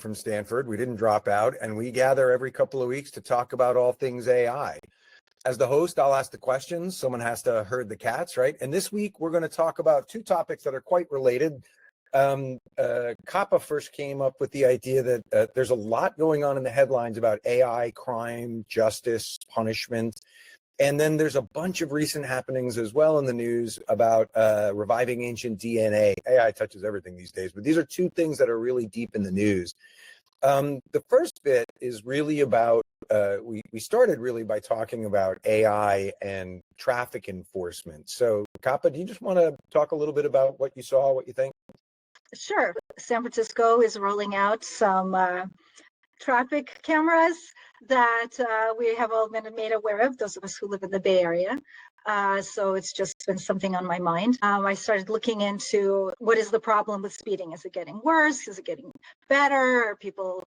from Stanford. We didn't drop out, and we gather every couple of weeks to talk about all things AI. As the host, I'll ask the questions. Someone has to herd the cats, right? And this week, we're going to talk about two topics that are quite related. Kapa first came up with the idea that there's a lot going on in the headlines about AI, crime, justice, punishment. And then there's a bunch of recent happenings as well in the news about reviving ancient DNA. AI touches everything these days, but these are two things that are really deep in the news. The first bit is really about, we started really by talking about AI and traffic enforcement. So Kapa, do you just want to talk a little bit about what you saw, what you think? Sure. San Francisco is rolling out some traffic cameras that we have all been made aware of, those of us who live in the Bay Area. So it's just been something on my mind. I started looking into what is the problem with speeding. Is it getting worse? Is it getting better? Are people,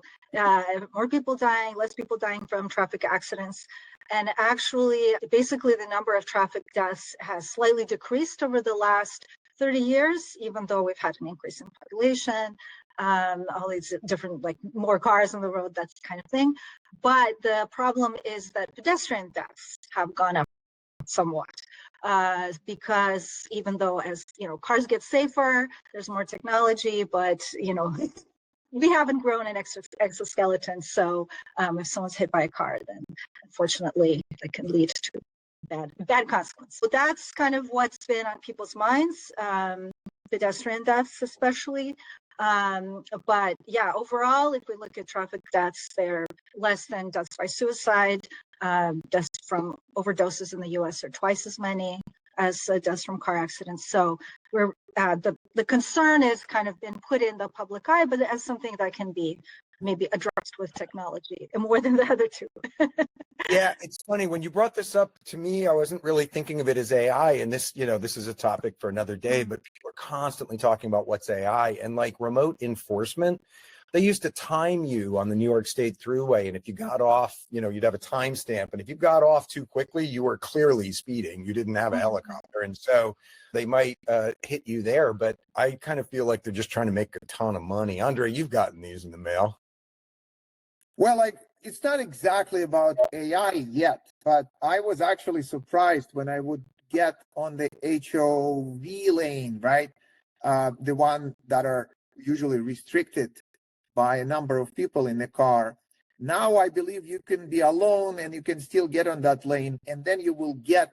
more people dying, less people dying from traffic accidents? And actually, basically the number of traffic deaths has slightly decreased over the last 30 years, even though we've had an increase in population, all these different, like more cars on the road, that kind of thing. But the problem is that pedestrian deaths have gone up somewhat because even though, as you know, cars get safer, there's more technology, but you know, we haven't grown an exoskeleton. So if someone's hit by a car, then unfortunately it can lead to bad consequence. So that's kind of what's been on people's minds, pedestrian deaths especially. But yeah, overall, if we look at traffic deaths, they're less than deaths by suicide. Deaths from overdoses in the US are twice as many as deaths from car accidents. So we're the concern is kind of been put in the public eye, but as something that can be maybe addressed with technology and more than the other two. Yeah, it's funny when you brought this up to me, I wasn't really thinking of it as AI, and this, you know, this is a topic for another day, but people are constantly talking about what's AI, and like remote enforcement, they used to time you on the New York State Thruway, and if you got off, you know, you'd have a timestamp, and if you got off too quickly, you were clearly speeding, you didn't have a helicopter, and so they might hit you there, but I kind of feel like they're just trying to make a ton of money. Andrey, you've gotten these in the mail. Well, it's not exactly about AI yet, but I was actually surprised when I would get on the HOV lane, right? The one that are usually restricted by a number of people in the car. Now I believe you can be alone and you can still get on that lane, and then you will get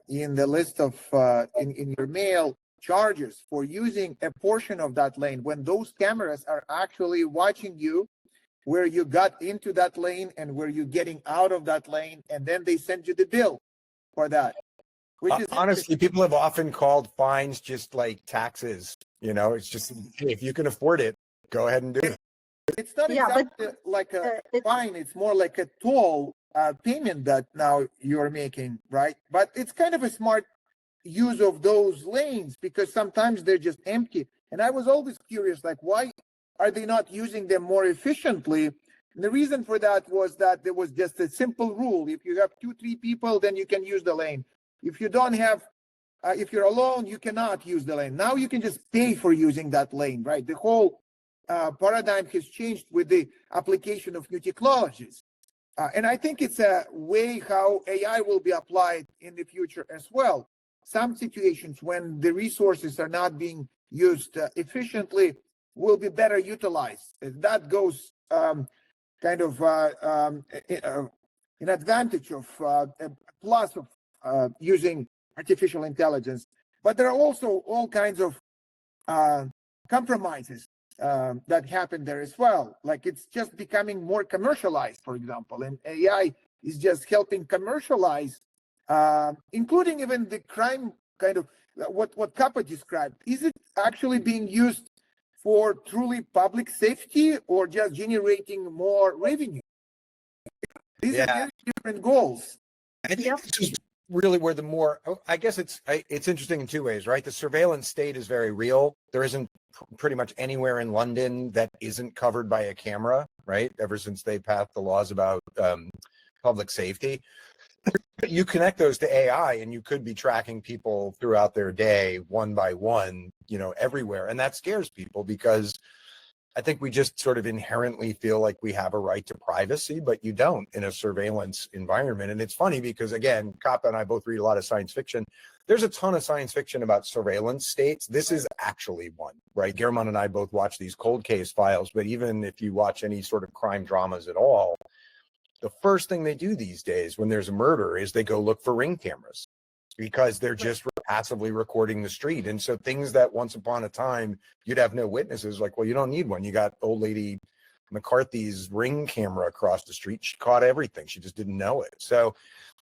in the list of in your mail charges for using a portion of that lane when those cameras are actually watching you where you got into that lane and where you're getting out of that lane, and then they send you the bill for that. Which is honestly, people have often called fines just like taxes. You know, it's just, if you can afford it, go ahead and do it. It's not exactly like a fine, it's more like a toll payment that now you're making, right? But it's kind of a smart use of those lanes because sometimes they're just empty. And I was always curious, like, why are they not using them more efficiently? And the reason for that was that there was just a simple rule. If you have 2-3 people, then you can use the lane. If you don't have, if you're alone, you cannot use the lane. Now you can just pay for using that lane, right? The whole paradigm has changed with the application of new technologies. And I think it's a way how AI will be applied in the future as well. Some situations when the resources are not being used efficiently will be better utilized. That goes kind of an advantage of a plus of using artificial intelligence. But there are also all kinds of compromises that happen there as well. Like it's just becoming more commercialized, for example, and AI is just helping commercialize, including even the crime kind of what Kapa described. Is it actually being used for truly public safety or just generating more revenue? These are very different goals. I think this is really where the more, I guess it's interesting in two ways, right? The surveillance state is very real. There isn't pretty much anywhere in London that isn't covered by a camera, right? Ever since they passed the laws about public safety. You connect those to AI and you could be tracking people throughout their day one by one, you know, everywhere. And that scares people because I think we just sort of inherently feel like we have a right to privacy, but you don't in a surveillance environment. And it's funny because, again, Kapa and I both read a lot of science fiction. There's a ton of science fiction about surveillance states. This is actually one, right? German and I both watch these cold case files, but even if you watch any sort of crime dramas at all, the first thing they do these days when there's a murder is they go look for ring cameras because they're just passively recording the street. And so things that once upon a time you'd have no witnesses, like, well, you don't need one. You got old lady McCarthy's ring camera across the street. She caught everything. She just didn't know it. So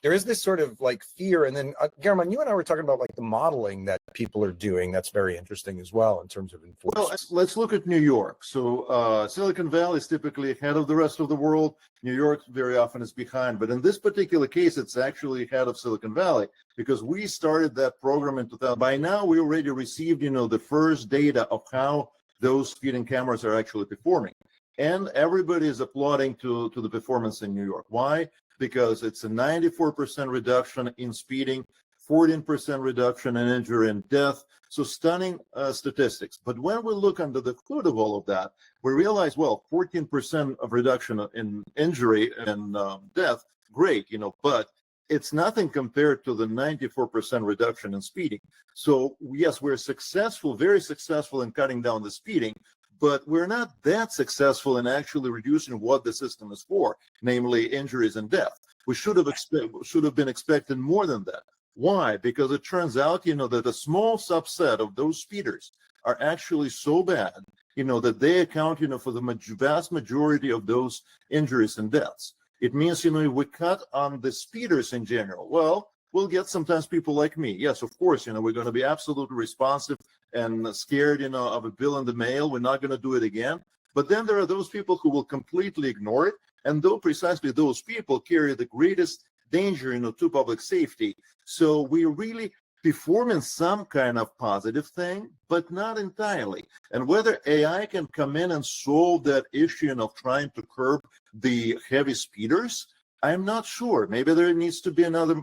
there is this sort of like fear. And then German, you and I were talking about like the modeling that people are doing. That's very interesting as well in terms of enforcement. Well, let's look at New York. So Silicon Valley is typically ahead of the rest of the world. New York very often is behind. But in this particular case, it's actually ahead of Silicon Valley because we started that program in 2000. By now, we already received, the first data of how those speeding cameras are actually performing. And everybody is applauding to the performance in New York. Why? Because it's a 94% reduction in speeding, 14% reduction in injury and death. So stunning statistics. But when we look under the hood of all of that, we realize, well, 14% of reduction in injury and death, great, but it's nothing compared to the 94% reduction in speeding. So yes, we're successful, very successful in cutting down the speeding, but we're not that successful in actually reducing what the system is for, namely injuries and death. We should have been expecting more than that. Why? Because it turns out, that a small subset of those speeders are actually so bad, that they account, for the vast majority of those injuries and deaths. It means, if we cut on the speeders in general, well, we'll get sometimes people like me. Yes, of course, we're going to be absolutely responsive and scared, of a bill in the mail. We're not going to do it again. But then there are those people who will completely ignore it. And though precisely those people carry the greatest danger, to public safety. So we're really performing some kind of positive thing, but not entirely. And whether AI can come in and solve that issue of trying to curb the heavy speeders, I'm not sure. Maybe there needs to be another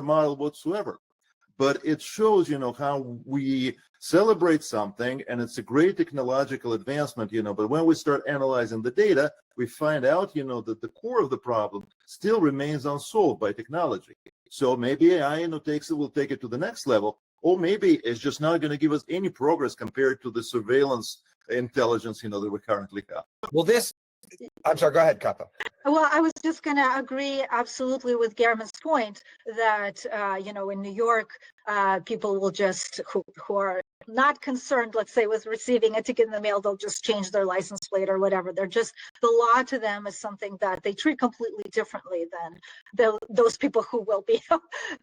model whatsoever. But it shows, how we celebrate something, and it's a great technological advancement, but when we start analyzing the data, we find out, that the core of the problem still remains unsolved by technology. So maybe AI, will take it to the next level, or maybe it's just not going to give us any progress compared to the surveillance intelligence, that we currently have. Well, I'm sorry, go ahead, Kapa. Well, I was just going to agree absolutely with German's point that, in New York, people will just, who are not concerned, let's say, with receiving a ticket in the mail, they'll just change their license plate or whatever. They're just, the law to them is something that they treat completely differently than those people who will be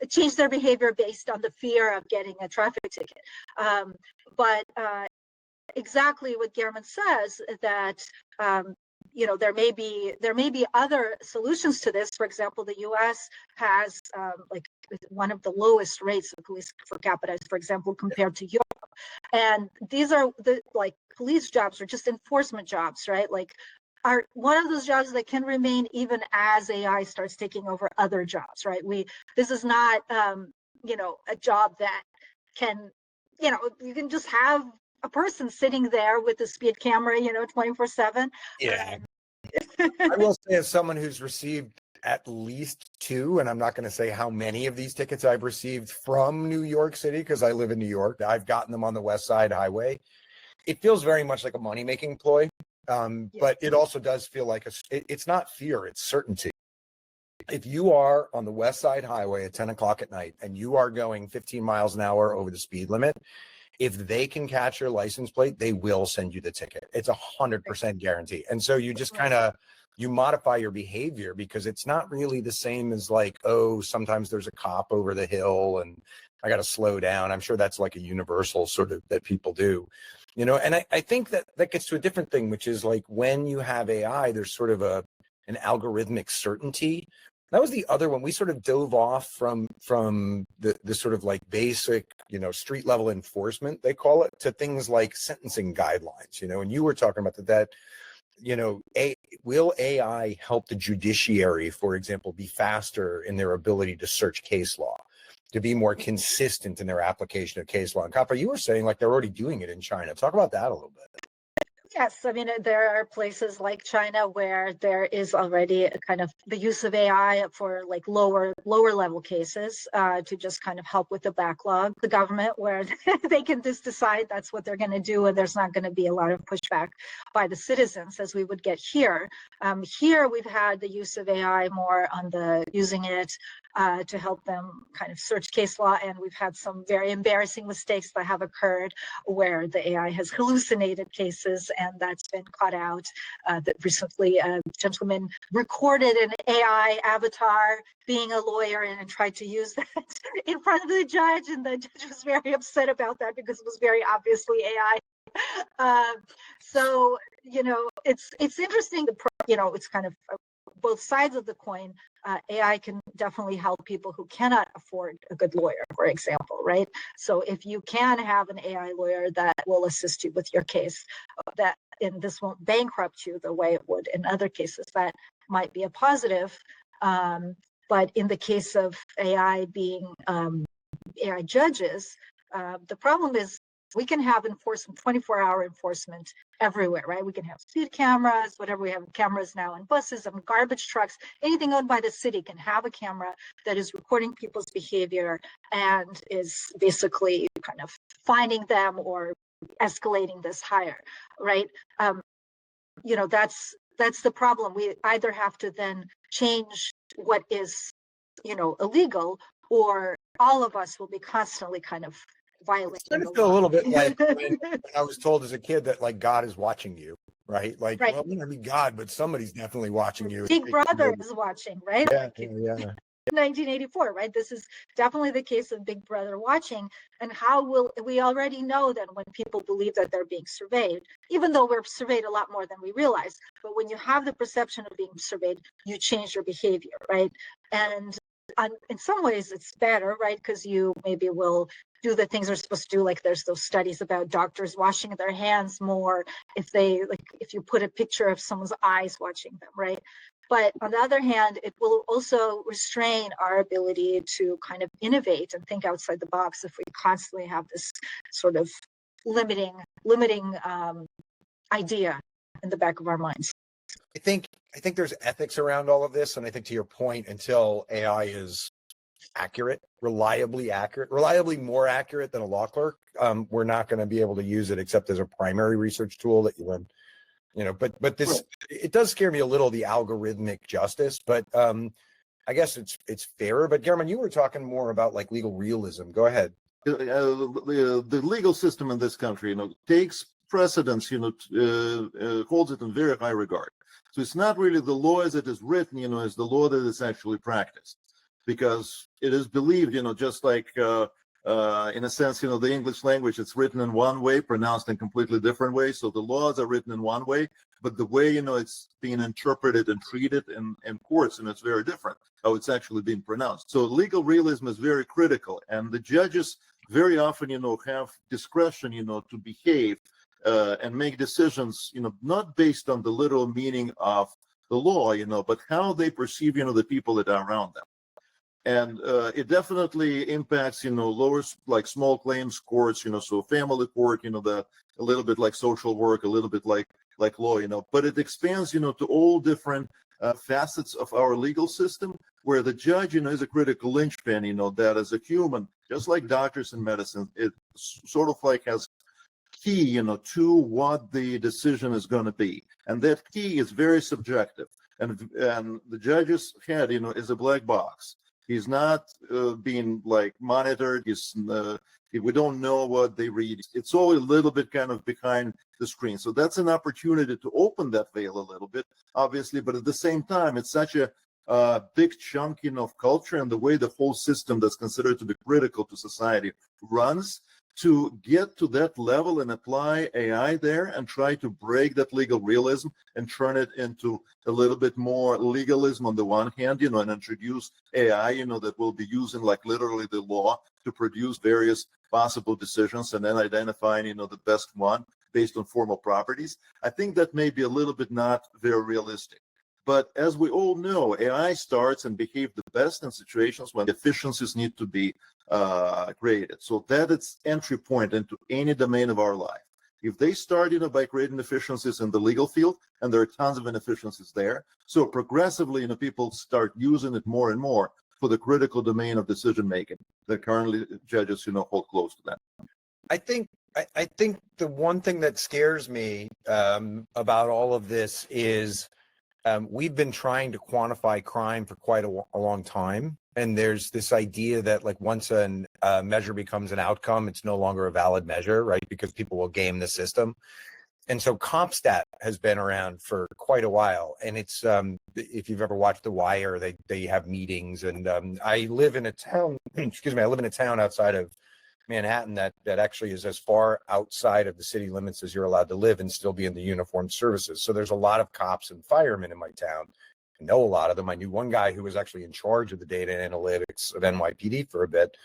change their behavior based on the fear of getting a traffic ticket. But exactly what German says, that there may be other solutions to this. For example, the U.S. has one of the lowest rates of police per capita, for example, compared to Europe. And these are the police jobs or just enforcement jobs, right? Are one of those jobs that can remain even as AI starts taking over other jobs, right? This is not a job that can, you can just have a person sitting there with the speed camera, 24/7. Yeah. I will say, as someone who's received at least 2, and I'm not going to say how many of these tickets I've received from New York City, because I live in New York. I've gotten them on the West Side Highway. It feels very much like a money-making ploy, but it also does feel like it's not fear, it's certainty. If you are on the West Side Highway at 10 o'clock at night and you are going 15 miles an hour over the speed limit, if they can catch your license plate, they will send you the ticket. It's 100% guarantee. And so you just you modify your behavior, because it's not really the same as sometimes there's a cop over the hill and I got to slow down. I'm sure that's like a universal sort of that people do, and I think that gets to a different thing, which is when you have AI, there's sort of an algorithmic certainty. That was the other one. We sort of dove off from the sort of basic, street level enforcement, they call it, to things like sentencing guidelines, and you were talking about that, will AI help the judiciary, for example, be faster in their ability to search case law, to be more consistent in their application of case law? And Kapa, you were saying they're already doing it in China. Talk about that a little bit. Yes, I mean, there are places like China where there is already a kind of the use of AI for like lower level cases to just kind of help with the backlog. The government where they can just decide that's what they're going to do, and there's not going to be a lot of pushback by the citizens as we would get here. Here we've had the use of AI more on the using it to help them kind of search case law, and we've had some very embarrassing mistakes that have occurred where the AI has hallucinated cases, and that's been caught out. That recently a gentleman recorded an AI avatar being a lawyer and tried to use that in front of the judge, and the judge was very upset about that because it was very obviously AI. So it's interesting. It's kind of both sides of the coin. AI can definitely help people who cannot afford a good lawyer, for example, right? So if you can have an AI lawyer that will assist you with your case, and this won't bankrupt you the way it would in other cases, that might be a positive. But in the case of AI being AI judges, the problem is we can have enforcement, 24-hour enforcement everywhere, right? We can have speed cameras, whatever. We have cameras now in buses and garbage trucks. Anything owned by the city can have a camera that is recording people's behavior and is basically kind of finding them or escalating this higher, right? That's the problem. We either have to then change what is, illegal, or all of us will be constantly kind of violating. I kind of feel a little bit like when I was told as a kid that like God is watching you, right? Like, right. Well, it may not be God, but somebody's definitely watching you. Big Brother is watching, right? Yeah, like, yeah. 1984, right? This is definitely the case of Big Brother watching. And how will we already know that when people believe that they're being surveyed, even though we're surveyed a lot more than we realize, but when you have the perception of being surveyed, you change your behavior, right? And in some ways it's better, right? Because you maybe will do the things they're supposed to do. Like there's those studies about doctors washing their hands more if you put a picture of someone's eyes watching them, right? But on the other hand, it will also restrain our ability to kind of innovate and think outside the box if we constantly have this sort of limiting idea in the back of our minds. I think there's ethics around all of this, and I think to your point, until AI is reliably more accurate than a law clerk, we're not going to be able to use it except as a primary research tool that you learn. But this, it does scare me a little, the algorithmic justice, but I guess it's fairer. But German, you were talking more about like legal realism. Go ahead. The legal system in this country, takes precedence, holds it in very high regard. So it's not really the law as it is written, as the law that is actually practiced, because it is believed, just like in a sense, the English language, it's written in one way, pronounced in completely different way. So the laws are written in one way, but the way, it's being interpreted and treated in courts, and it's very different how it's actually being pronounced. So legal realism is very critical, and the judges very often, have discretion, to behave and make decisions, not based on the literal meaning of the law, but how they perceive, the people that are around them. And it definitely impacts, lower, like small claims courts, so family court, a little bit like social work, a little bit like law, but it expands, to all different facets of our legal system, where the judge, is a critical linchpin, that as a human, just like doctors in medicine, it sort of like has key, to what the decision is going to be. And that key is very subjective. And the judge's head, is a black box. He's not being like monitored. We don't know what they read. It's all a little bit kind of behind the screen. So that's an opportunity to open that veil a little bit, obviously. But at the same time, it's such a big chunk of culture and the way the whole system that's considered to be critical to society runs. To get to that level and apply AI there and try to break that legal realism and turn it into a little bit more legalism on the one hand, and introduce AI, that will be using like literally the law to produce various possible decisions and then identifying, the best one based on formal properties. I think that may be a little bit not very realistic. But as we all know, AI starts and behaves the best in situations when efficiencies need to be created. So that it's entry point into any domain of our life. If they start, by creating efficiencies in the legal field, and there are tons of inefficiencies there, so progressively, people start using it more and more for the critical domain of decision making that currently judges, hold close to them. I think the one thing that scares me about all of this is we've been trying to quantify crime for quite a long time. And there's this idea that like once a measure becomes an outcome, it's no longer a valid measure, right? Because people will game the system. And so CompStat has been around for quite a while. And it's, if you've ever watched The Wire, they have meetings. And I live in a town, excuse me, I live in a town outside of Manhattan that actually is as far outside of the city limits as you're allowed to live and still be in the uniformed services. So there's a lot of cops and firemen in my town. I know a lot of them. I knew one guy who was actually in charge of the data analytics of NYPD for a bit.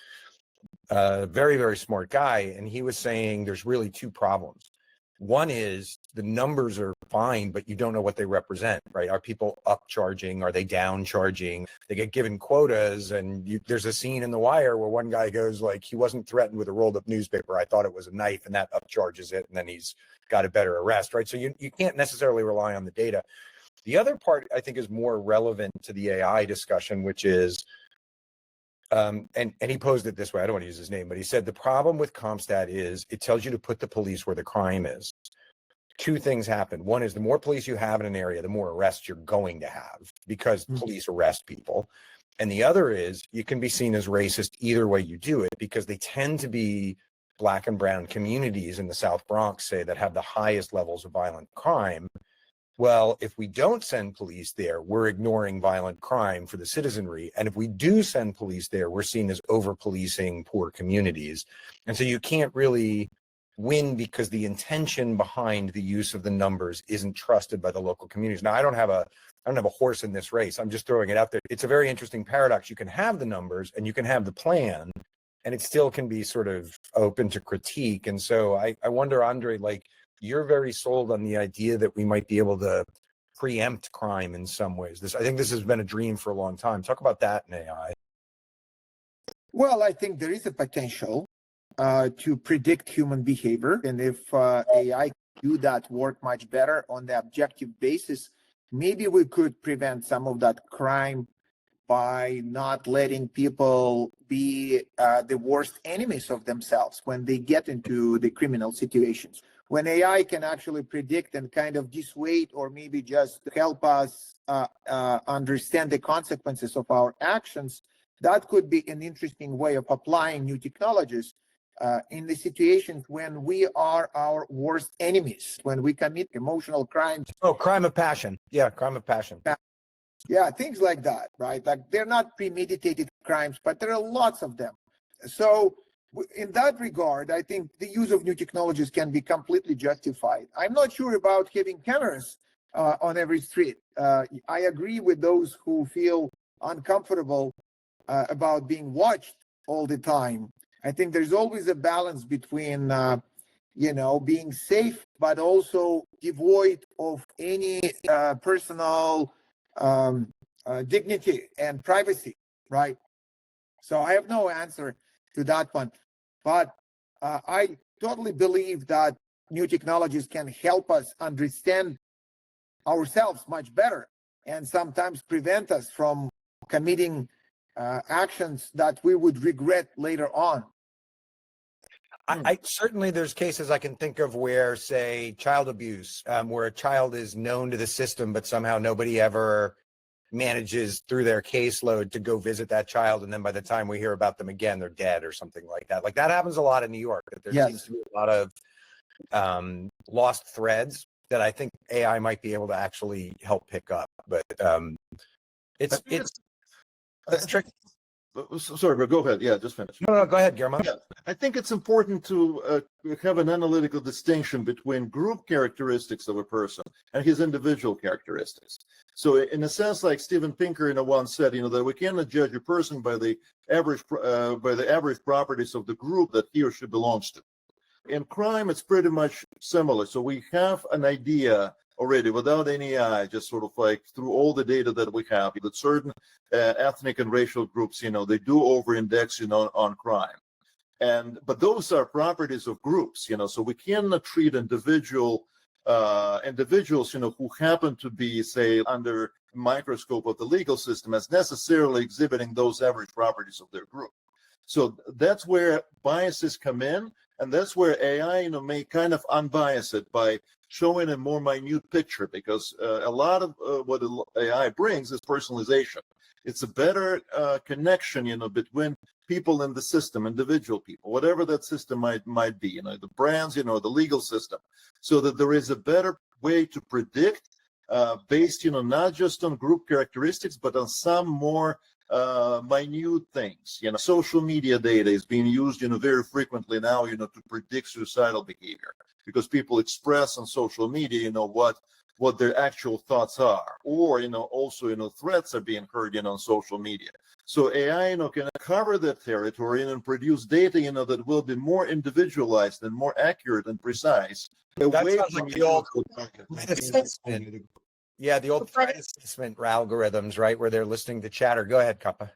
Very, very smart guy. And he was saying there's really two problems. One is the numbers are fine, but you don't know what they represent, right? Are people upcharging? Are they downcharging? They get given quotas, and there's a scene in The Wire where one guy goes like, he wasn't threatened with a rolled up newspaper. I thought it was a knife, and that upcharges it, and then he's got a better arrest, right? So you can't necessarily rely on the data. The other part I think is more relevant to the AI discussion, which is, and he posed it this way. I don't want to use his name, but he said the problem with CompStat is it tells you to put the police where the crime is. Two things happen. One is the more police you have in an area, the more arrests you're going to have because police arrest people. And the other is you can be seen as racist either way you do it because they tend to be Black and brown communities in the South Bronx, say, that have the highest levels of violent crime. Well, if we don't send police there, we're ignoring violent crime for the citizenry. And if we do send police there, we're seen as over-policing poor communities. And so you can't really win because the intention behind the use of the numbers isn't trusted by the local communities. Now, I don't have a horse in this race. I'm just throwing it out there. It's a very interesting paradox. You can have the numbers and you can have the plan, and it still can be sort of open to critique. And so I wonder, Andrey, like, you're very sold on the idea that we might be able to preempt crime in some ways. I think this has been a dream for a long time. Talk about that in AI. Well, I think there is a potential to predict human behavior. And if AI do that work much better on the objective basis, maybe we could prevent some of that crime by not letting people be the worst enemies of themselves when they get into the criminal situations. When AI can actually predict and kind of dissuade or maybe just help us understand the consequences of our actions, that could be an interesting way of applying new technologies in the situations when we are our worst enemies, when we commit emotional crimes. Oh, crime of passion. Yeah, crime of passion. Yeah, things like that, right? Like they're not premeditated crimes, but there are lots of them. So in that regard, I think the use of new technologies can be completely justified. I'm not sure about having cameras on every street. I agree with those who feel uncomfortable about being watched all the time. I think there's always a balance between, being safe, but also devoid of any personal dignity and privacy, right? So I have no answer to that one, but I totally believe that new technologies can help us understand ourselves much better and sometimes prevent us from committing actions that we would regret later on. I certainly, there's cases I can think of where, say, child abuse, where a child is known to the system, but somehow nobody ever manages through their caseload to go visit that child. And then by the time we hear about them again, they're dead or something like that. Like that happens a lot in New York. There seems to be a lot of lost threads that I think AI might be able to actually help pick up. But it's tricky. Sorry, but go ahead. Yeah, just finish. No, go ahead, Guillermo. Yeah, I think it's important to have an analytical distinction between group characteristics of a person and his individual characteristics. So in a sense, like Steven Pinker once said, that we cannot judge a person by the average properties of the group that he or she belongs to. In crime, it's pretty much similar. So we have an idea already without any AI, just sort of like through all the data that we have, that certain ethnic and racial groups, they do over-index, on crime. But those are properties of groups, so we cannot treat individuals, who happen to be, say, under a microscope of the legal system as necessarily exhibiting those average properties of their group. So that's where biases come in, and that's where AI, may kind of unbias it by showing a more minute picture, because a lot of what AI brings is personalization. It's a better connection, between people in the system, individual people, whatever that system might be, the brands, the legal system, so that there is a better way to predict based, not just on group characteristics, but on some more minute things. Social media data is being used, very frequently now, to predict suicidal behavior, because people express on social media, what their actual thoughts are, or also threats are being heard on social media. So AI can cover that territory and produce data that will be more individualized and more accurate and precise. That sounds like the old assessment. Yeah, the old threat assessment algorithms, right, where they're listening to chatter. Go ahead, Kappa.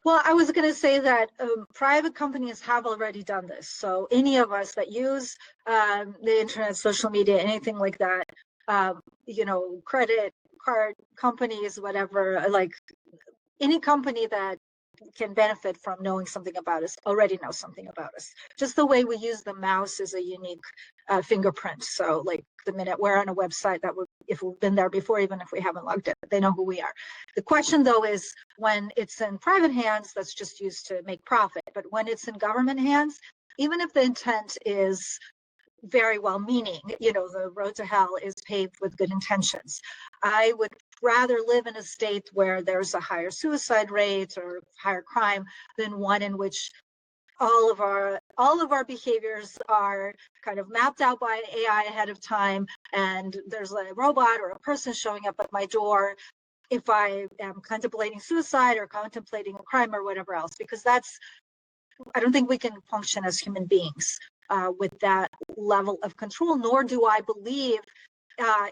Well, I was going to say that private companies have already done this. So any of us that use the internet, social media, anything like that, credit card companies, whatever, like any company that can benefit from knowing something about us already knows something about us. Just the way we use the mouse is a unique fingerprint. So like the minute we're on a website if we've been there before, even if we haven't logged in, they know who we are. The question though is when it's in private hands, that's just used to make profit. But when it's in government hands, even if the intent is very well meaning, the road to hell is paved with good intentions. I would rather live in a state where there's a higher suicide rate or higher crime than one in which all of our behaviors are kind of mapped out by AI ahead of time, and there's a robot or a person showing up at my door if I am contemplating suicide or contemplating a crime or whatever else, because I don't think we can function as human beings with that level of control, nor do I believe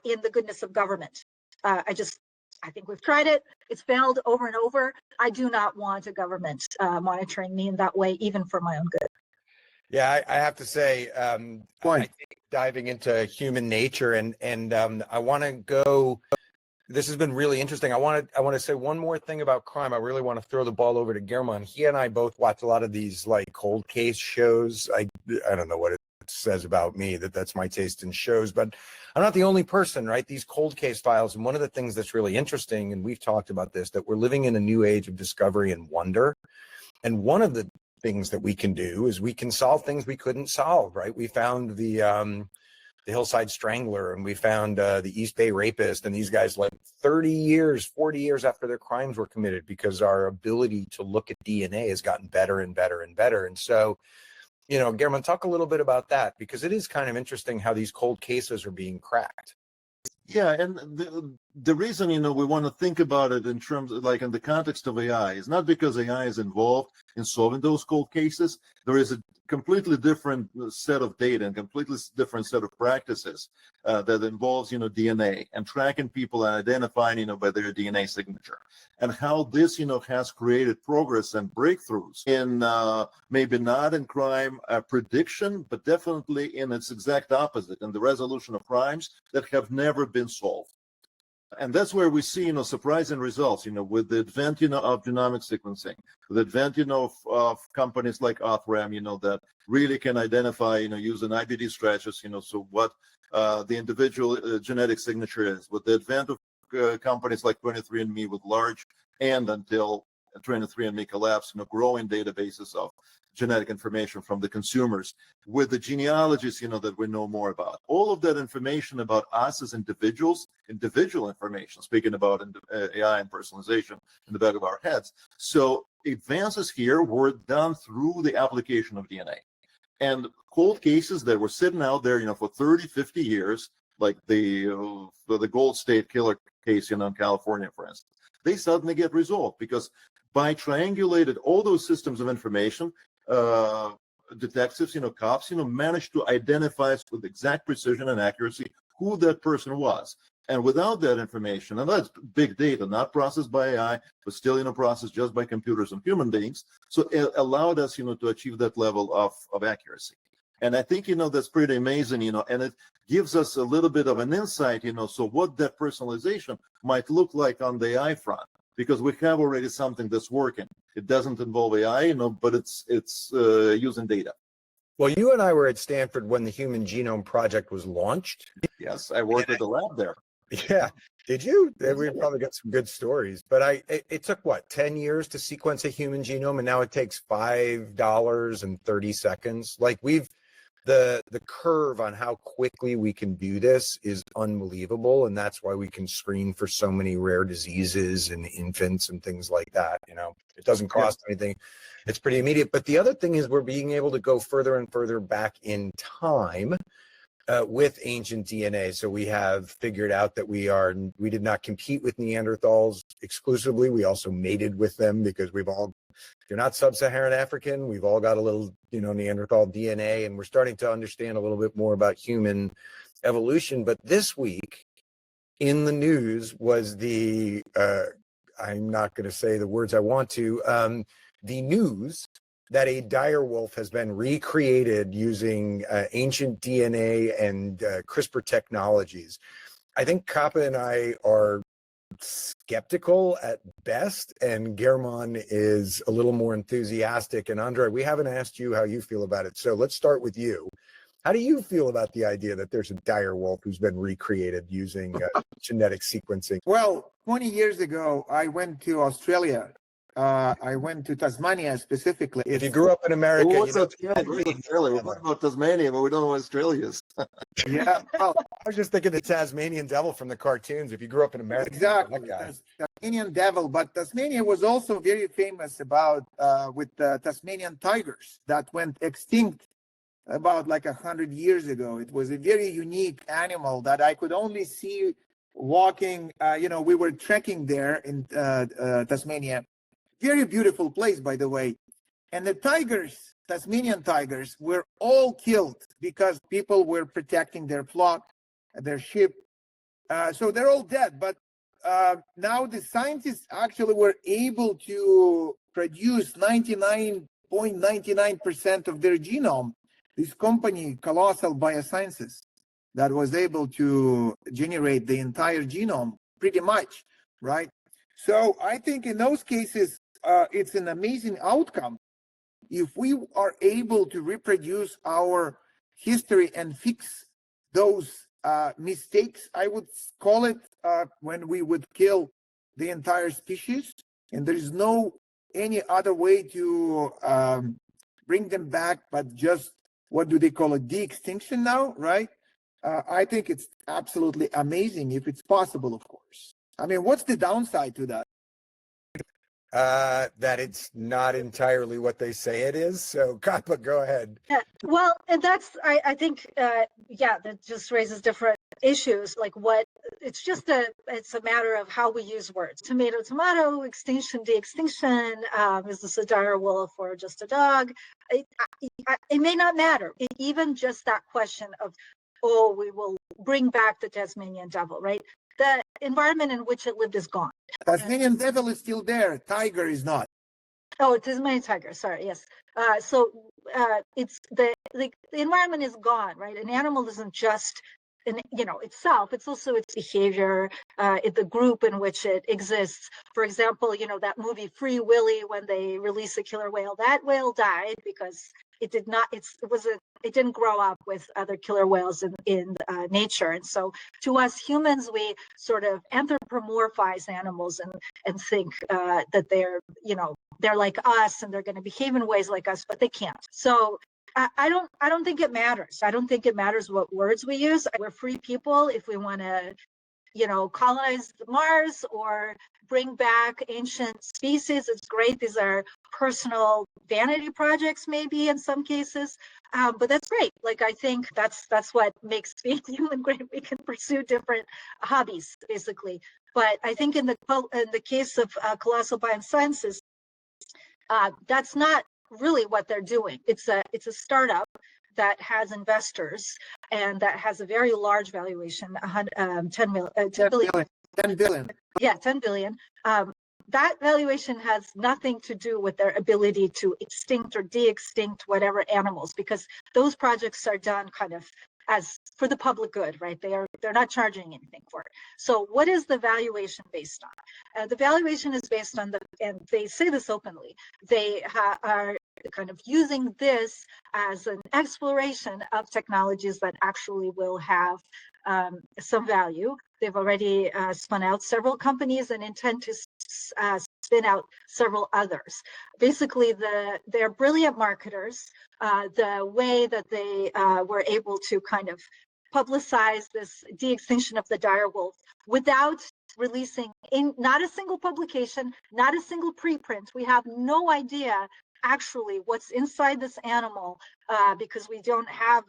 in the goodness of government. I think we've tried it. It's failed over and over. I do not want a government monitoring me in that way, even for my own good. Yeah, I have to say, I think diving into human nature, and I want to go. This has been really interesting. I want to say one more thing about crime. I really want to throw the ball over to German. He and I both watch a lot of these like cold case shows. I don't know what it says about me that's my taste in shows, but I'm not the only person, right? These cold case files. And one of the things that's really interesting, and we've talked about this, that we're living in a new age of discovery and wonder. And one of the things that we can do is we can solve things we couldn't solve, right? We found the Hillside Strangler, and we found the East Bay Rapist, and these guys like 30 years, 40 years after their crimes were committed, because our ability to look at DNA has gotten better and better and better. And so, German, talk a little bit about that, because it is kind of interesting how these cold cases are being cracked. Yeah, and the reason, we want to think about it in terms of, like, in the context of AI is not because AI is involved in solving those cold cases. There is a completely different set of data and completely different set of practices that involves, DNA and tracking people and identifying, by their DNA signature, and how this, has created progress and breakthroughs in maybe not in crime prediction, but definitely in its exact opposite, in the resolution of crimes that have never been solved. And that's where we see, surprising results, with the advent, of genomic sequencing, with the advent, of companies like Othram, that really can identify, using IBD stretches, so what the individual genetic signature is, with the advent of companies like 23andMe with large, and until 23andMe collapsed, growing databases of genetic information from the consumers, with the genealogies, that we know more about. All of that information about us as individuals, individual information, speaking about AI and personalization in the back of our heads. So advances here were done through the application of DNA. And cold cases that were sitting out there, for 30, 50 years, like the Gold State Killer case, in California, for instance, they suddenly get resolved because by triangulated all those systems of information, detectives, cops, managed to identify with exact precision and accuracy who that person was. And without that information, and that's big data, not processed by AI, but still, processed just by computers and human beings. So it allowed us, to achieve that level of accuracy. And I think, that's pretty amazing, and it gives us a little bit of an insight, so what that personalization might look like on the AI front, because we have already something that's working. It doesn't involve AI, but it's using data. Well, you and I were at Stanford when the Human Genome Project was launched. Yes, I worked at the lab there. Yeah. Did you? We probably got some good stories. But it took what, 10 years to sequence a human genome, and now it takes $5.30. Like the curve on how quickly we can do this is unbelievable, and that's why we can screen for so many rare diseases in infants and things like that. It doesn't cost anything. It's pretty immediate. But the other thing is we're being able to go further and further back in time with ancient DNA. So we have figured out that we did not compete with Neanderthals exclusively. We also mated with them because if you're not sub-Saharan African, we've all got a little, Neanderthal DNA, and we're starting to understand a little bit more about human evolution. But this week in the news was I'm not going to say the words I want to, the news that a dire wolf has been recreated using ancient DNA and CRISPR technologies. I think Kapa and I are skeptical at best, and German is a little more enthusiastic. And Andrey, we haven't asked you how you feel about it. So let's start with you. How do you feel about the idea that there's a dire wolf who's been recreated using genetic sequencing? Well, 20 years ago, I went to Australia. I went to Tasmania specifically. If you grew up in America, Australia. We're talking about Tasmania, but we don't know what Australia is. Yeah, well, I was just thinking the Tasmanian devil from the cartoons. If you grew up in America, exactly. that guy. Tasmanian devil, but Tasmania was also very famous with Tasmanian tigers that went extinct about 100 years ago. It was a very unique animal that I could only see walking. We were trekking there in Tasmania. Very beautiful place, by the way. And the tigers, Tasmanian tigers, were all killed because people were protecting their flock, their sheep. So they're all dead. But now the scientists actually were able to produce 99.99% of their genome. This company, Colossal Biosciences, that was able to generate the entire genome pretty much, right? So I think in those cases, it's an amazing outcome. If we are able to reproduce our history and fix those mistakes, I would call it, when we would kill the entire species, and there is no any other way to bring them back, but just, what do they call it, de-extinction now, right? I think it's absolutely amazing if it's possible, of course. I mean, what's the downside to that? That it's not entirely what they say it is. So Kapa, go ahead. Yeah, well, and that's, I think, that just raises different issues. It's a matter of how we use words. Tomato, tomato, extinction, de-extinction, is this a dire wolf or just a dog? It may not matter. Even just that question of, we will bring back the Tasmanian devil, right? The environment in which it lived is gone. Tasmanian devil is still there. Tiger is not. Oh, Tasmanian tiger. Sorry. Yes. So it's the environment is gone, right? An animal isn't just itself. It's also its behavior, the group in which it exists. For example, that movie Free Willy, when they release a killer whale, that whale died because it did not. It didn't grow up with other killer whales in nature. And so, to us humans, we sort of anthropomorphize animals and think that they're like us and they're going to behave in ways like us, but they can't. So I don't think it matters. I don't think it matters what words we use. We're free people. If we want to, colonize Mars or bring back ancient species, it's great. These are personal vanity projects, maybe in some cases, but that's great. I think that's what makes being human great. We can pursue different hobbies, basically. But I think in the case of Colossal Biosciences, that's not really what they're doing. It's a startup that has investors and that has a very large valuation, 10 billion. 10 billion. Yeah, 10 billion. That valuation has nothing to do with their ability to extinct or de-extinct whatever animals, because those projects are done kind of as for the public good, right? They're not charging anything for it. So what is the valuation based on? The valuation is based on and they say this openly, they are kind of using this as an exploration of technologies that actually will have some value. They've already spun out several companies and intend to spin out several others. Basically, they're brilliant marketers. The way that they were able to kind of publicize this de-extinction of the dire wolf without releasing not a single publication, not a single preprint. We have no idea actually what's inside this animal because we don't have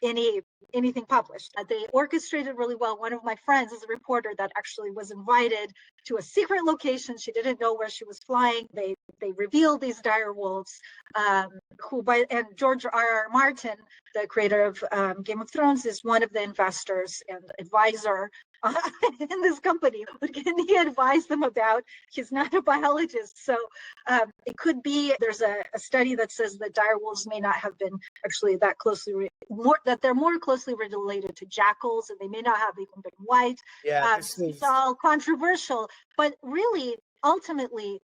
anything published. They orchestrated really well. One of my friends is a reporter that actually was invited to a secret location. She didn't know where she was flying. They revealed these dire wolves, and George R.R. Martin, the creator of Game of Thrones, is one of the investors and advisor in this company. What can he advise them about? He's not a biologist. So it could be there's a study that says that dire wolves may not have been actually that closely that they're more closely related to jackals, and they may not have even been white. Yeah, it's all controversial, but really, ultimately,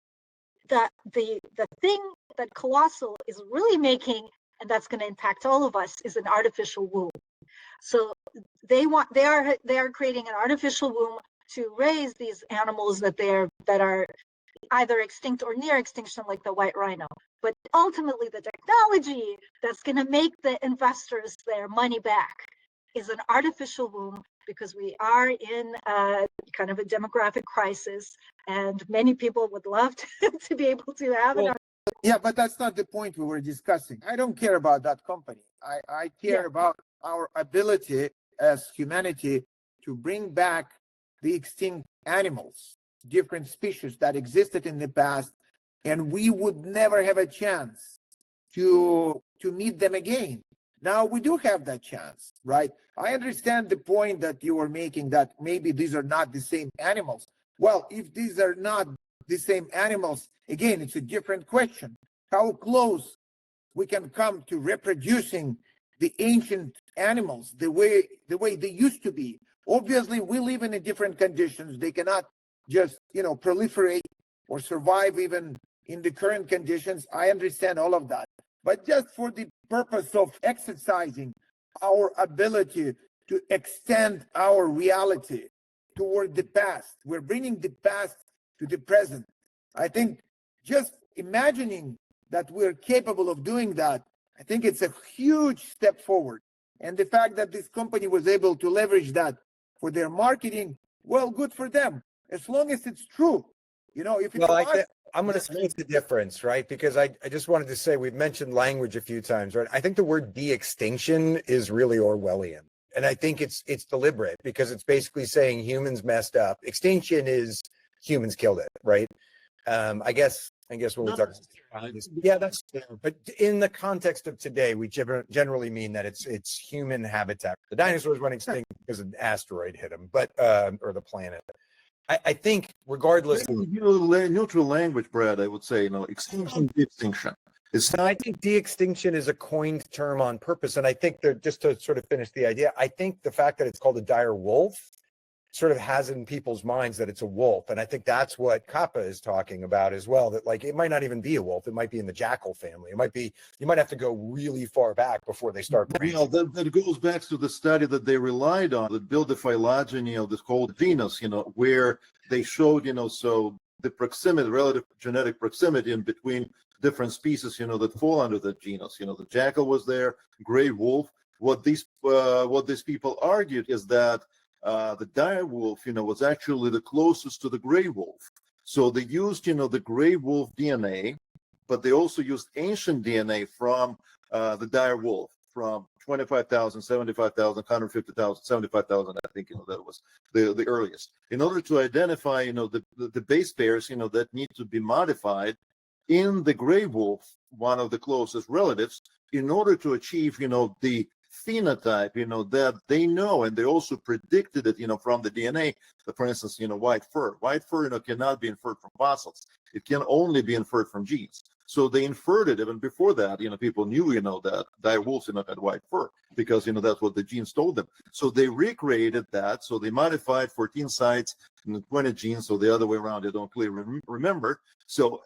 the thing that Colossal is really making, and that's going to impact all of us, is an artificial womb. So they are creating an artificial womb to raise these animals that are either extinct or near extinction, like the white rhino. But ultimately, the technology that's going to make the investors their money back is an artificial womb, because we are in kind of a demographic crisis, and many people would love to be able to have it. Yeah, but that's not the point we were discussing. I don't care about that company. I care about our ability as humanity to bring back the extinct animals, different species that existed in the past, and we would never have a chance to meet them again. Now we do have that chance, right? I understand the point that you were making, that maybe these are not the same animals. Well, if these are not the same animals, again, it's a different question. How close we can come to reproducing the ancient animals the way they used to be. Obviously, we live in different conditions. They cannot just, proliferate or survive even in the current conditions. I understand all of that. But just for the purpose of exercising our ability to extend our reality toward the past, we're bringing the past to the present. I think just imagining that we're capable of doing that, I think it's a huge step forward. And the fact that this company was able to leverage that for their marketing, well, good for them, as long as it's true. If it's I'm going to split the difference, right? Because I just wanted to say, we've mentioned language a few times, right? I think the word de-extinction is really Orwellian. And I think it's deliberate, because it's basically saying humans messed up. Extinction is humans killed it, right? I guess when we talk, yeah, that's, but in the context of today, we generally mean that it's human habitat. The dinosaurs went extinct because an asteroid hit them, or the planet. I think regardless, neutral language, Brad, I would say, extinction, de-extinction. I think de-extinction is a coined term on purpose. And I think that, just to sort of finish the idea, I think the fact that it's called a dire wolf sort of has in people's minds that it's a wolf. And I think that's what Kapa is talking about as well, that like, it might not even be a wolf. It might be in the jackal family. It might be, you might have to go really far back before they start. That goes back to the study that they relied on, that built the phylogeny of this whole genus, where they showed, so the proximity, relative genetic proximity in between different species, that fall under that genus. The jackal was there, gray wolf. What these people argued is that the dire wolf, was actually the closest to the gray wolf. So they used, the gray wolf DNA, but they also used ancient DNA from the dire wolf, from 25,000, 75,000, 150,000, 75,000. I think, that was the earliest. In order to identify, the base pairs, that need to be modified in the gray wolf, one of the closest relatives, in order to achieve, the phenotype, that they know, and they also predicted it, from the DNA. For instance, white fur. White fur, cannot be inferred from fossils. It can only be inferred from genes. So they inferred it even before that. People knew, that dire wolves, had white fur because, that's what the genes told them. So they recreated that. So they modified 14 sites and 20 genes. So the other way around, I don't clearly remember. So,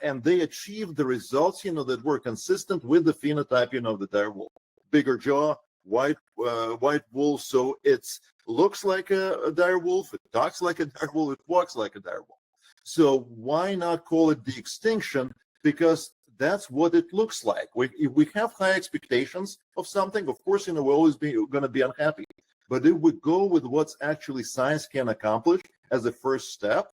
and they achieved the results, that were consistent with the phenotype, of the dire wolf. Bigger jaw, white wool. So it looks like a dire wolf. It talks like a dire wolf. It walks like a dire wolf. So why not call it de-extinction? Because that's what it looks like. If we have high expectations of something, of course, we're always going to be unhappy. But if we go with what's actually science can accomplish as a first step,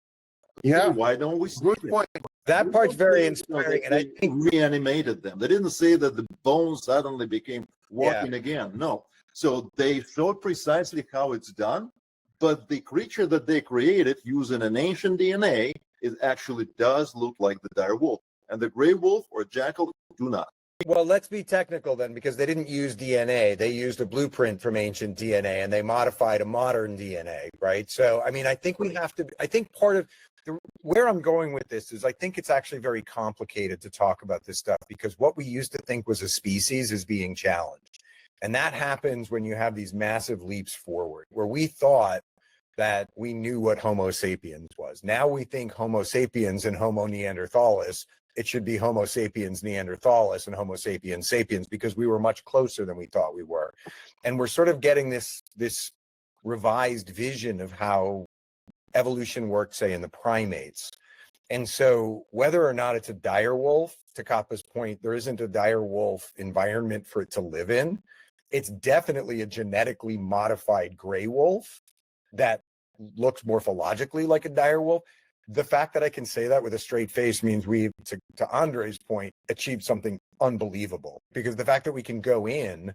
why don't we? Good point. That part's very inspiring, and I think reanimated them. They didn't say that the bones suddenly became walking again. No. So they showed precisely how it's done, but the creature that they created using an ancient DNA, it actually does look like the dire wolf. And the gray wolf or jackal do not. Well, let's be technical then, because they didn't use DNA. They used a blueprint from ancient DNA and they modified a modern DNA, right? So, I mean, I think part of where I'm going with this is I think it's actually very complicated to talk about this stuff, because what we used to think was a species is being challenged. And that happens when you have these massive leaps forward, where we thought that we knew what Homo sapiens was. Now we think Homo sapiens and Homo neanderthalis, it should be Homo sapiens neanderthalis and Homo sapiens sapiens, because we were much closer than we thought we were. And we're sort of getting this revised vision of how evolution worked, say, in the primates. And so whether or not it's a dire wolf, to Kapa's point, there isn't a dire wolf environment for it to live in. It's definitely a genetically modified gray wolf that looks morphologically like a dire wolf. The fact that I can say that with a straight face means we've, to Andrei's point, achieved something unbelievable. Because the fact that we can go in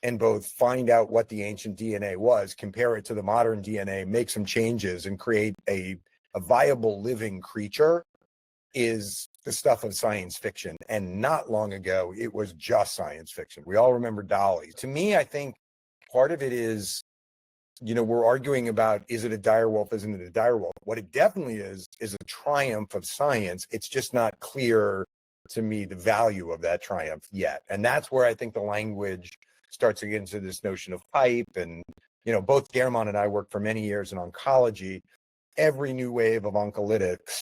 and both find out what the ancient DNA was, compare it to the modern DNA, make some changes, and create a viable living creature is the stuff of science fiction. And not long ago, it was just science fiction. We all remember Dolly. To me, I think part of it is, we're arguing about, is it a dire wolf, isn't it a dire wolf? What it definitely is a triumph of science. It's just not clear to me the value of that triumph yet. And that's where I think the language starts to get into this notion of hype. And, both German and I worked for many years in oncology. Every new wave of oncolytics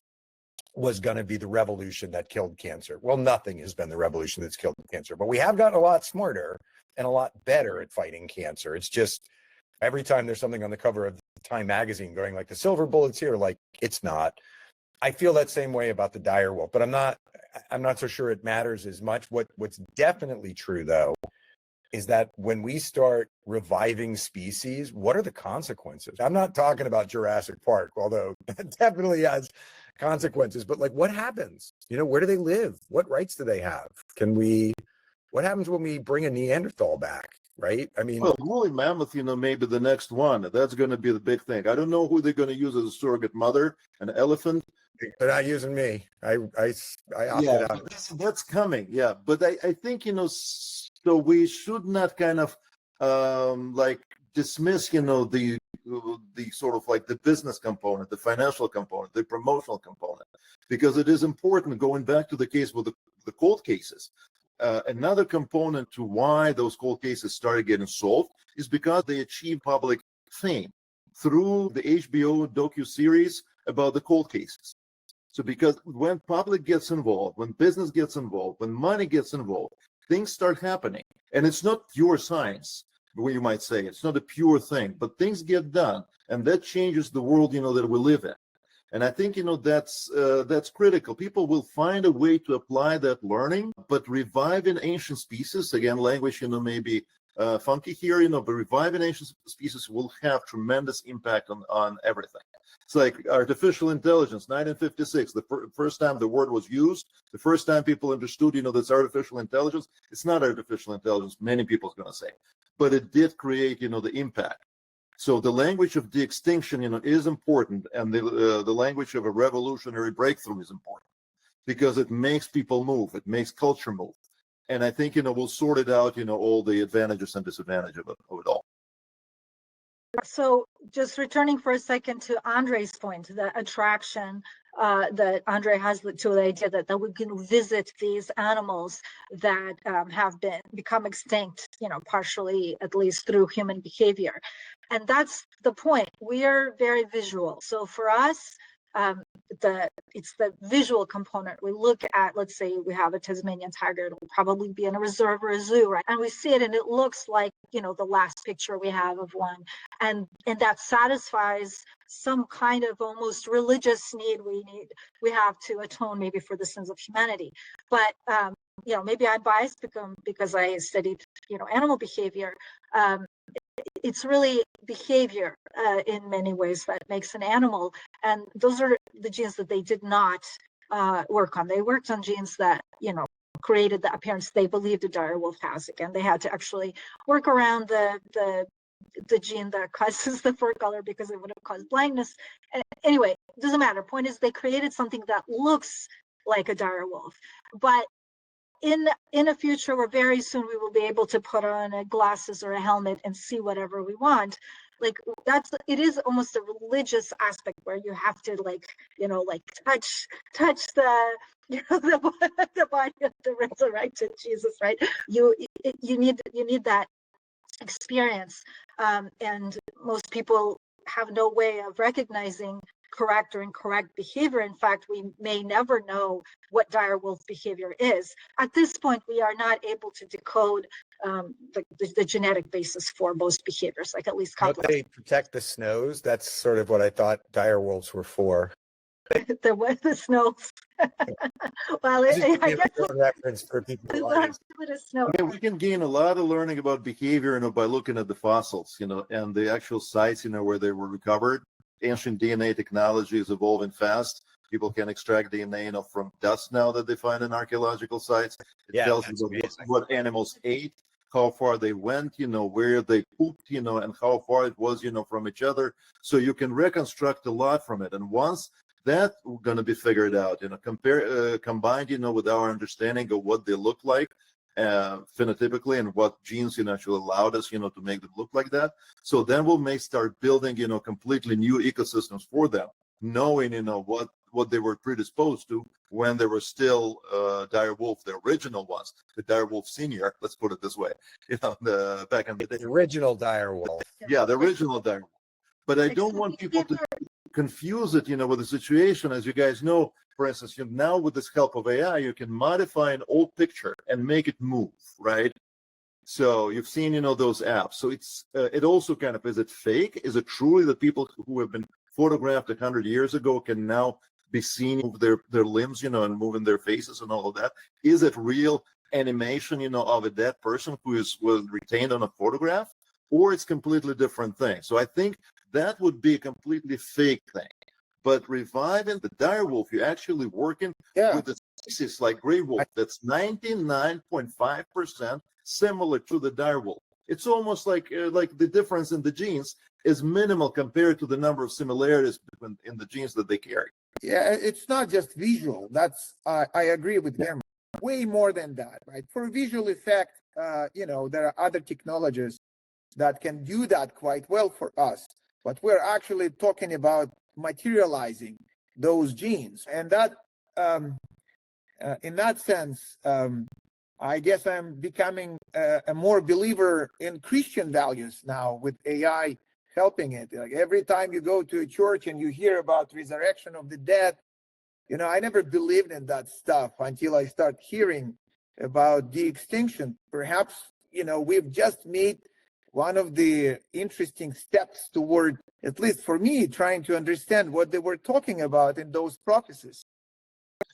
was going to be the revolution that killed cancer. Well, nothing has been the revolution that's killed cancer, but we have gotten a lot smarter and a lot better at fighting cancer. It's just, every time there's something on the cover of Time magazine going like the silver bullets here, like it's not. I feel that same way about the dire wolf, but I'm not so sure it matters as much. What's definitely true though is that when we start reviving species, what are the consequences? I'm not talking about Jurassic Park, although that definitely has consequences, but like what happens? Where do they live? What rights do they have? What happens when we bring a Neanderthal back? Right? I mean, well, woolly mammoth, maybe the next one. That's going to be the big thing. I don't know who they're going to use as a surrogate mother. An elephant. They're not using me. I opted out. That's coming. Yeah, but I think so we should not kind of dismiss the sort of like the business component, the financial component, the promotional component, because it is important. Going back to the case with the cold cases. Another component to why those cold cases started getting solved is because they achieved public fame through the HBO docu-series about the cold cases. So because when public gets involved, when business gets involved, when money gets involved, things start happening. And it's not pure science, you might say. It's not a pure thing, but things get done. And that changes the world, that we live in. And I think, that's critical. People will find a way to apply that learning, but reviving ancient species, again, language, maybe funky here, but reviving ancient species will have tremendous impact on everything. It's like artificial intelligence, 1956, the first time the word was used, the first time people understood, that's artificial intelligence. It's not artificial intelligence, many people are going to say, but it did create, the impact. So the language of de-extinction, is important, and the language of a revolutionary breakthrough is important because it makes people move, it makes culture move. And I think, we'll sort it out, all the advantages and disadvantages of it all. So just returning for a second to Andrei's point, the attraction that Andrei has to the idea that we can visit these animals that have become extinct, partially at least through human behavior. And that's the point. We are very visual. So for us, it's the visual component. We look at, let's say we have a Tasmanian tiger, it'll probably be in a reserve or a zoo, right? And we see it and it looks like, the last picture we have of one. And that satisfies some kind of almost religious need we have to atone maybe for the sins of humanity. But maybe I'm biased because I studied, animal behavior. It's really behavior in many ways that makes an animal. And those are the genes that they did not work on. They worked on genes that, created the appearance they believed a dire wolf has. Again, they had to actually work around the gene that causes the fur color because it would have caused blindness. Anyway, it doesn't matter. Point is, they created something that looks like a dire wolf. But in a future where very soon we will be able to put on a glasses or a helmet and see whatever we want, it is almost a religious aspect where you have to touch the the body of the resurrected Jesus, right? You need that experience, and most people have no way of recognizing correct or incorrect behavior. In fact, we may never know what dire wolf behavior is. At this point, we are not able to decode the genetic basis for most behaviors, like at least Don't they protect the snows? That's sort of what I thought dire wolves were for. the snows. Well, I guess a reference for people. We can gain a lot of learning about behavior, by looking at the fossils, and the actual sites, where they were recovered. Ancient DNA technology is evolving fast. People can extract DNA, from dust now that they find in archaeological sites. It tells you what animals ate, how far they went, where they pooped, and how far it was, from each other. So you can reconstruct a lot from it. And once that's going to be figured out, combined, with our understanding of what they look like phenotypically and what genes actually allowed us to make them look like that. So then we may start building completely new ecosystems for them, knowing what they were predisposed to when they were still dire wolf, the original ones, the dire wolf senior, let's put it this way, back in the day. The original dire wolf. Yeah, the original dire wolf. But I don't want people to confuse it, with the situation. As you guys know, for instance, now with this help of AI, you can modify an old picture and make it move, right? So you've seen, those apps. So it also kind of, is it fake? Is it truly that people who have been photographed 100 years ago can now be seen move their limbs, and moving their faces and all of that? Is it real animation, of a dead person who was retained on a photograph? Or it's completely different thing. So I think that would be a completely fake thing. But reviving the dire wolf, you're actually working with the species like gray wolf that's 99.5% similar to the dire wolf. It's almost like the difference in the genes is minimal compared to the number of similarities in the genes that they carry. Yeah, it's not just visual. That's I agree with them. Way more than that, right? For visual effect, there are other technologies that can do that quite well for us. But we're actually talking about materializing those genes, and that in that sense, I guess I'm becoming a more believer in Christian values now with AI helping it. Like every time you go to a church and you hear about resurrection of the dead, I never believed in that stuff until I start hearing about de-extinction. Perhaps, we've just made one of the interesting steps toward, at least for me, trying to understand what they were talking about in those prophecies.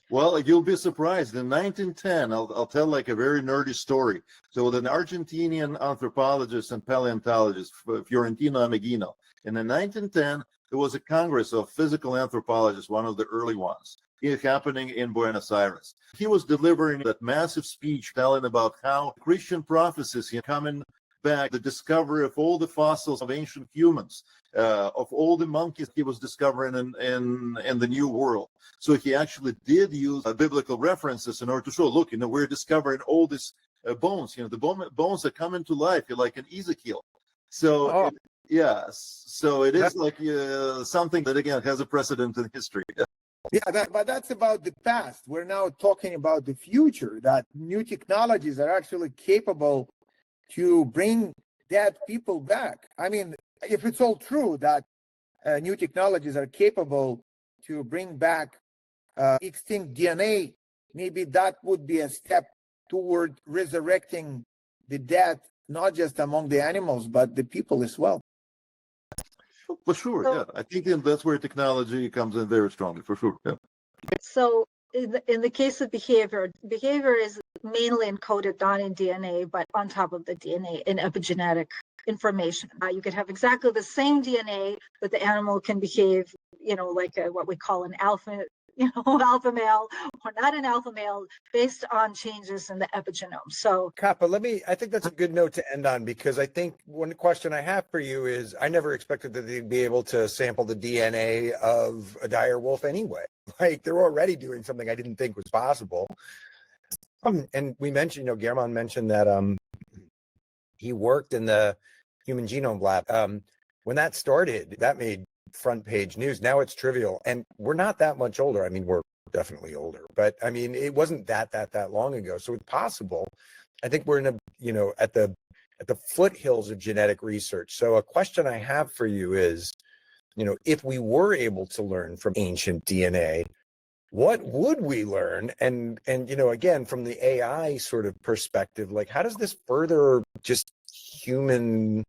Well, you'll be surprised. In 1910, I'll tell like a very nerdy story. So with an Argentinian anthropologist and paleontologist, Fiorentino Ameghino, in 1910, there was a Congress of physical anthropologists, one of the early ones, happening in Buenos Aires. He was delivering that massive speech telling about how Christian prophecies come in back the discovery of all the fossils of ancient humans, of all the monkeys he was discovering in the New World. So he actually did use biblical references in order to show, look, we're discovering all these bones. The bones that come into life, like an Ezekiel. So so it is like something that again has a precedent in history. Yeah, but that's about the past. We're now talking about the future, that new technologies are actually capable to bring dead people back. I mean, if it's all true that new technologies are capable to bring back extinct DNA, maybe that would be a step toward resurrecting the dead, not just among the animals, but the people as well. For sure, yeah. I think that's where technology comes in very strongly, for sure. Yeah. So in the case of behavior is mainly encoded not in DNA, but on top of the DNA in epigenetic information. You could have exactly the same DNA, but the animal can behave, like what we call an alpha, alpha male or not an alpha male based on changes in the epigenome. So Kapa, I think that's a good note to end on, because I think one question I have for you is, I never expected that they'd be able to sample the DNA of a dire wolf anyway. Like, they're already doing something I didn't think was possible. And we mentioned, German mentioned that he worked in the Human Genome Lab. When that started, that made front page news. Now it's trivial, and we're not that much older. I mean, we're definitely older, but I mean, it wasn't that long ago. So it's possible. I think we're in at the foothills of genetic research. So a question I have for you is, if we were able to learn from ancient DNA, what would we learn? And again, from the AI sort of perspective, like, how does this further just human?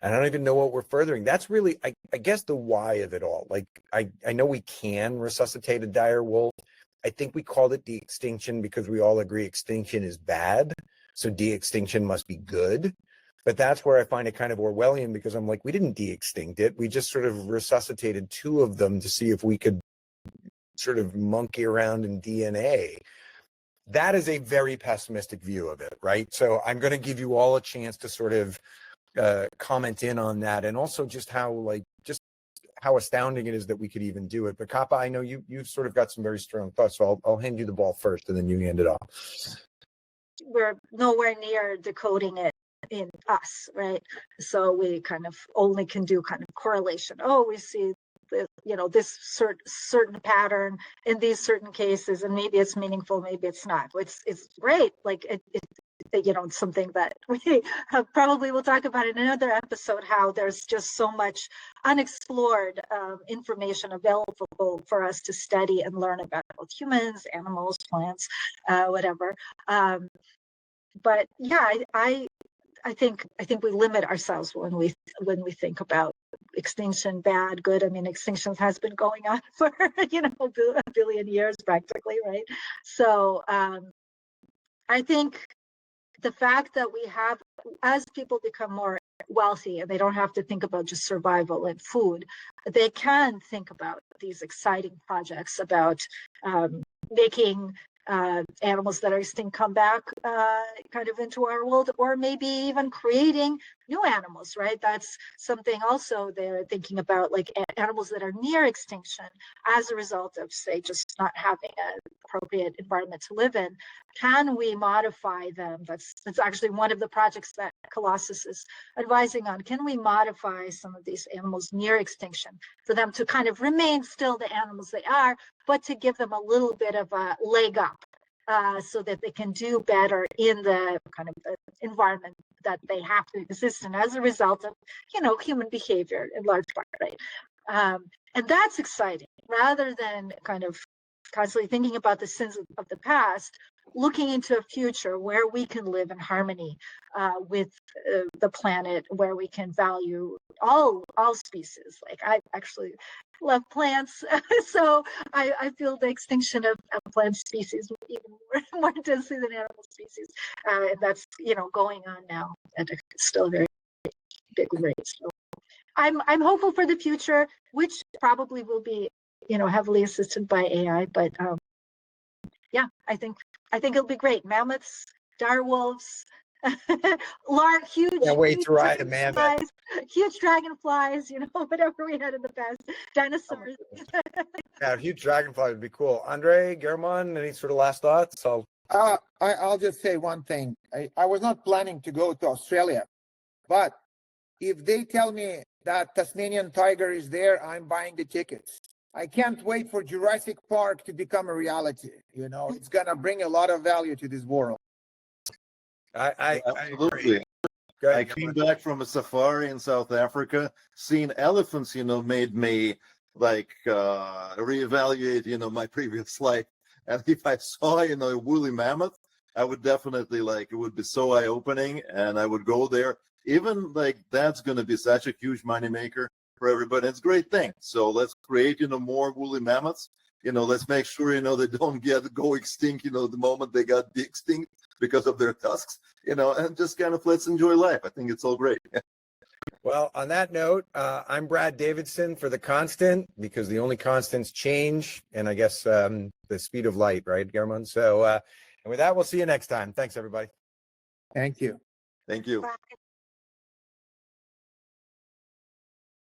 I don't even know what we're furthering. That's really, I guess, the why of it all. Like, I know we can resuscitate a dire wolf. I think we called it de-extinction because we all agree extinction is bad. So de-extinction must be good. But that's where I find it kind of Orwellian, because I'm like, we didn't de-extinct it. We just sort of resuscitated two of them to see if we could sort of monkey around in DNA. That is a very pessimistic view of it, right? So I'm going to give you all a chance to sort of comment in on that, and also just how astounding it is that we could even do it. But Kapa, I know you've sort of got some very strong thoughts, so I'll hand you the ball first, and then you hand it off. We're nowhere near decoding it in us, right? So we kind of only can do kind of correlation. Oh, we see this certain pattern in these certain cases, and maybe it's meaningful, maybe it's not. It's great, like it's something that we probably will talk about in another episode, how there's just so much unexplored information available for us to study and learn about both humans, animals, plants, whatever. But yeah, I think we limit ourselves when we think about extinction, bad, good. I mean, extinction has been going on for a billion years practically, right? So I think the fact that we have, as people become more wealthy and they don't have to think about just survival and food, they can think about these exciting projects about making animals that are extinct come back kind of into our world, or maybe even creating new animals, right? That's something also they're thinking about, like animals that are near extinction as a result of, say, just not having an appropriate environment to live in. Can we modify them? That's actually one of the projects that Colossus is advising on. Can we modify some of these animals near extinction for them to kind of remain still the animals they are, but to give them a little bit of a leg up so that they can do better in the kind of environment that they have to exist in as a result of, human behavior in large part, right? And that's exciting, rather than kind of constantly thinking about the sins of the past, looking into a future where we can live in harmony with the planet, where we can value all species. Like, I actually love plants, so I feel the extinction of plant species even more intensely than animal species, and that's going on now at a still very big rate. So I'm hopeful for the future, which probably will be heavily assisted by AI, but yeah, I think it'll be great. Mammoths, dire wolves, large, huge, Can't wait huge to ride a mammoth. dragonflies, huge dragonflies, whatever we had in the past, dinosaurs. Yeah, a huge dragonfly would be cool. Andrey, German, any sort of last thoughts? I'll just say one thing. I was not planning to go to Australia, but if they tell me that Tasmanian tiger is there, I'm buying the tickets. I can't wait for Jurassic Park to become a reality. It's gonna bring a lot of value to this world. I Absolutely. agree. I came back from a safari in South Africa. Seeing elephants, made me reevaluate, my previous life. And if I saw, a woolly mammoth, I would definitely it would be so eye-opening, and I would go there. Even that's going to be such a huge moneymaker for everybody. It's a great thing. So let's create, more woolly mammoths. Let's make sure, they don't go extinct, the moment they got de-extinct because of their tusks, and just kind of let's enjoy life. I think it's all great. Well, on that note, I'm Brad Davidson for The Constant, because the only constants change, and I guess the speed of light, right, German? So, and with that, we'll see you next time. Thanks, everybody. Thank you. Thank you. Bye.